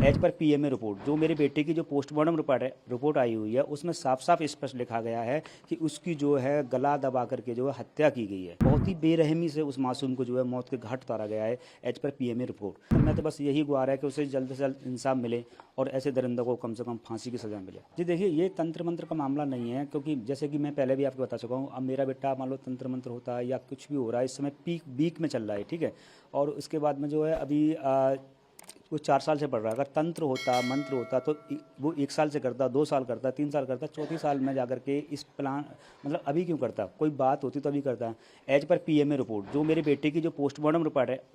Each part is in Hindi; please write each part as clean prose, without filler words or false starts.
एज पर पीएमए रिपोर्ट जो मेरे बेटे की जो पोस्टमार्टम रिपोर्ट आई हुई है उसमें साफ साफ स्पष्ट लिखा गया है कि उसकी जो है गला दबा करके जो है हत्या की गई है। बहुत ही बेरहमी से उस मासूम को जो है मौत के घाट उतारा गया है एज पर पीएमए रिपोर्ट। मैं तो बस यही गुहार है कि उसे जल्द से जल्द इंसाफ मिले और ऐसे दरिंदों को कम से कम फांसी की सज़ा मिले। जी देखिए, ये तंत्र मंत्र का मामला नहीं है, क्योंकि जैसे कि मैं पहले भी आपको बता चुका हूँ, अब मेरा बेटा मान लो तंत्र मंत्र होता है या कुछ भी हो रहा है, इस समय पीक बीक में चल रहा है, ठीक है। और उसके बाद में जो है अभी वो 4 साल से पढ़ रहा है। अगर तंत्र होता मंत्र होता तो वो 1 साल से करता, 2 साल करता, 3 साल करता, चौथी साल में जा कर के इस प्लान मतलब अभी क्यों करता? कोई बात होती तो अभी करता। एज पर पीएमए रिपोर्ट जो मेरे बेटे की जो पोस्टमार्टम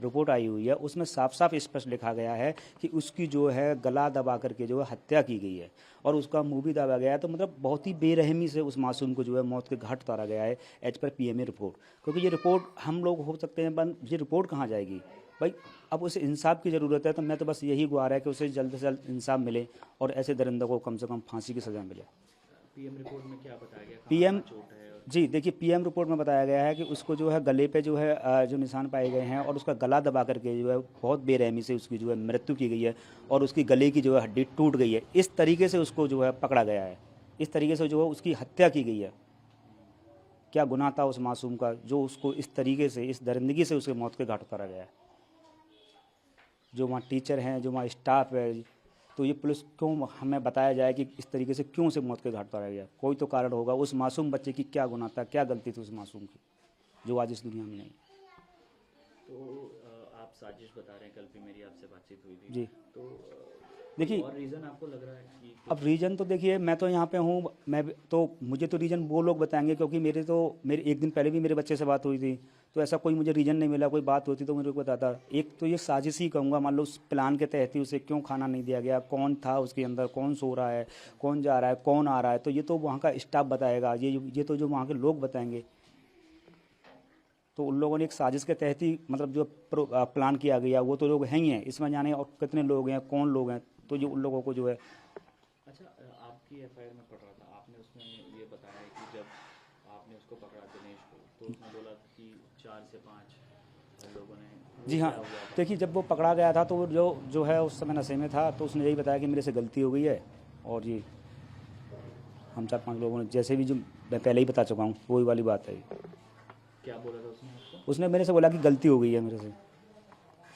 रिपोर्ट आई हुई है उसमें साफ साफ स्पष्ट लिखा गया है कि उसकी जो है गला दबा करके जो है हत्या की गई है और उसका मुंह भी दबा गया है। तो मतलब बहुत ही बेरहमी से उस मासूम को जो है मौत के घाट उतारा गया है एज पर पीएमए रिपोर्ट। क्योंकि ये रिपोर्ट हम लोग हो सकते हैं बंद, ये रिपोर्ट कहाँ जाएगी भाई? अब उसे इंसाफ की ज़रूरत है। तो मैं तो बस यही गुहार है कि उसे जल्द से जल्द इंसाफ मिले और ऐसे दरिंदों को कम से कम फांसी की सज़ा मिले। पीएम रिपोर्ट में क्या बताया गया? पीएम चोट है जी देखिए, पीएम रिपोर्ट में बताया गया है कि उसको जो है गले पे जो है जो निशान पाए गए हैं और उसका गला दबा करके जो है बहुत बेरहमी से उसकी जो है मृत्यु की गई है और उसकी गले की जो है हड्डी टूट गई है। इस तरीके से उसको जो है पकड़ा गया है, इस तरीके से जो है उसकी हत्या की गई है। क्या गुनाह था उस मासूम का जो उसको इस तरीके से, इस दरिंदगी से उसके मौत के घाट उतारा गया है? जो वहाँ टीचर हैं, जो वहाँ स्टाफ है, तो ये पुलिस क्यों हमें बताया जाए कि इस तरीके से क्यों उसे मौत के घाट उतारा गया? कोई तो कारण होगा। उस मासूम बच्चे की क्या गुनाह था, क्या गलती थी उस मासूम की जो आज इस दुनिया में नहीं। तो आप साजिश बता रहे हैं, कल भी मेरी आपसे बातचीत हुई थी जी तो देखिए, और रीज़न आपको लग रहा है कि अब रीज़न तो देखिए, मैं तो यहाँ पे हूँ, तो मुझे तो रीज़न वो लोग बताएंगे, क्योंकि मेरे एक दिन पहले भी मेरे बच्चे से बात हुई थी, तो ऐसा कोई मुझे रीज़न नहीं मिला। कोई बात होती तो मुझे को बताता। एक तो ये साजिश ही कहूँगा, मान लो उस प्लान के तहत ही उसे क्यों खाना नहीं दिया गया, कौन था उसके अंदर, कौन सो रहा है, कौन जा रहा है, कौन आ रहा है, तो ये तो वहाँ का स्टाफ बताएगा, ये तो जो वहाँ के लोग बताएंगे। तो उन लोगों ने एक साजिश के तहत ही मतलब जो प्लान किया गया, वो तो लोग हैं ही हैं, इसमें जाने और कितने लोग हैं, कौन लोग हैं, तो जो उन लोगों को जो है। अच्छा, आपकी एफआईआर में पढ़ रहा था, आपने उसमें ये बताया कि जब आपने उसको पकड़ा दिनेश को, तो उसने बोला कि 4 से 5 लोगों ने। जी हाँ, देखिए, जब वो पकड़ा गया था तो वो जो है उस समय नशे में था, तो उसने यही बताया कि मेरे से गलती हो गई है और ये हम 4-5 लोगों ने, जैसे भी जो मैं पहले ही बता चुका हूँ, वही वाली बात है। क्या बोला था उसने आपको? उसने मेरे से बोला कि गलती हो गई है मेरे से।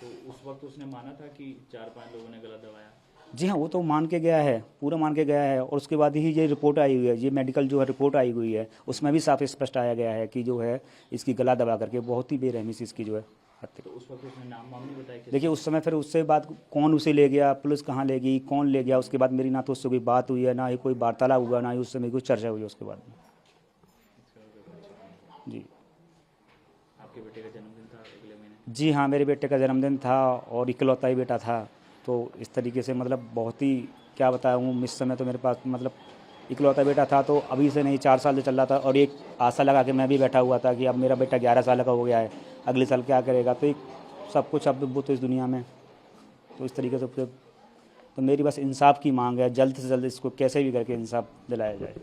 तो उस वक्त उसने माना था कि 4-5 लोगों ने गलत दबाया? जी हाँ, वो तो मान के गया है, पूरा मान के गया है। और उसके बाद ही ये रिपोर्ट आई हुई है, ये मेडिकल जो है रिपोर्ट आई हुई है, उसमें भी साफ स्पष्ट आया गया है कि जो है इसकी गला दबा करके बहुत ही बेरहमी से इसकी जो है हत्या। तो उस वक्त उसने नाम वाम नहीं बताया कि? देखिए, उस समय फिर उससे बात, कौन उसे ले गया, पुलिस कहाँ ले गई, कौन ले गया, उसके बाद मेरी ना तो उससे कोई बात हुई है, ना ही कोई वार्तालाप हुआ, ना ही उससे मेरी कोई चर्चा हुई उसके बाद में। जी आपके बेटे का जन्मदिन था अगले महीने? जी हाँ, मेरे बेटे का जन्मदिन था और इकलौता ही बेटा था। तो इस तरीके से मतलब बहुत ही, क्या बताऊँ, इस समय तो मेरे पास मतलब इकलौता बेटा था, तो अभी से नहीं 4 साल से चल रहा था। और एक आशा लगा के मैं भी बैठा हुआ था कि अब मेरा बेटा 11 साल का हो गया है, अगले साल क्या करेगा। तो एक सब कुछ अब वो तो इस दुनिया में, तो इस तरीके से तो मेरी बस इंसाफ की मांग है, जल्द से जल्द इसको कैसे भी करके इंसाफ दिलाया जाए।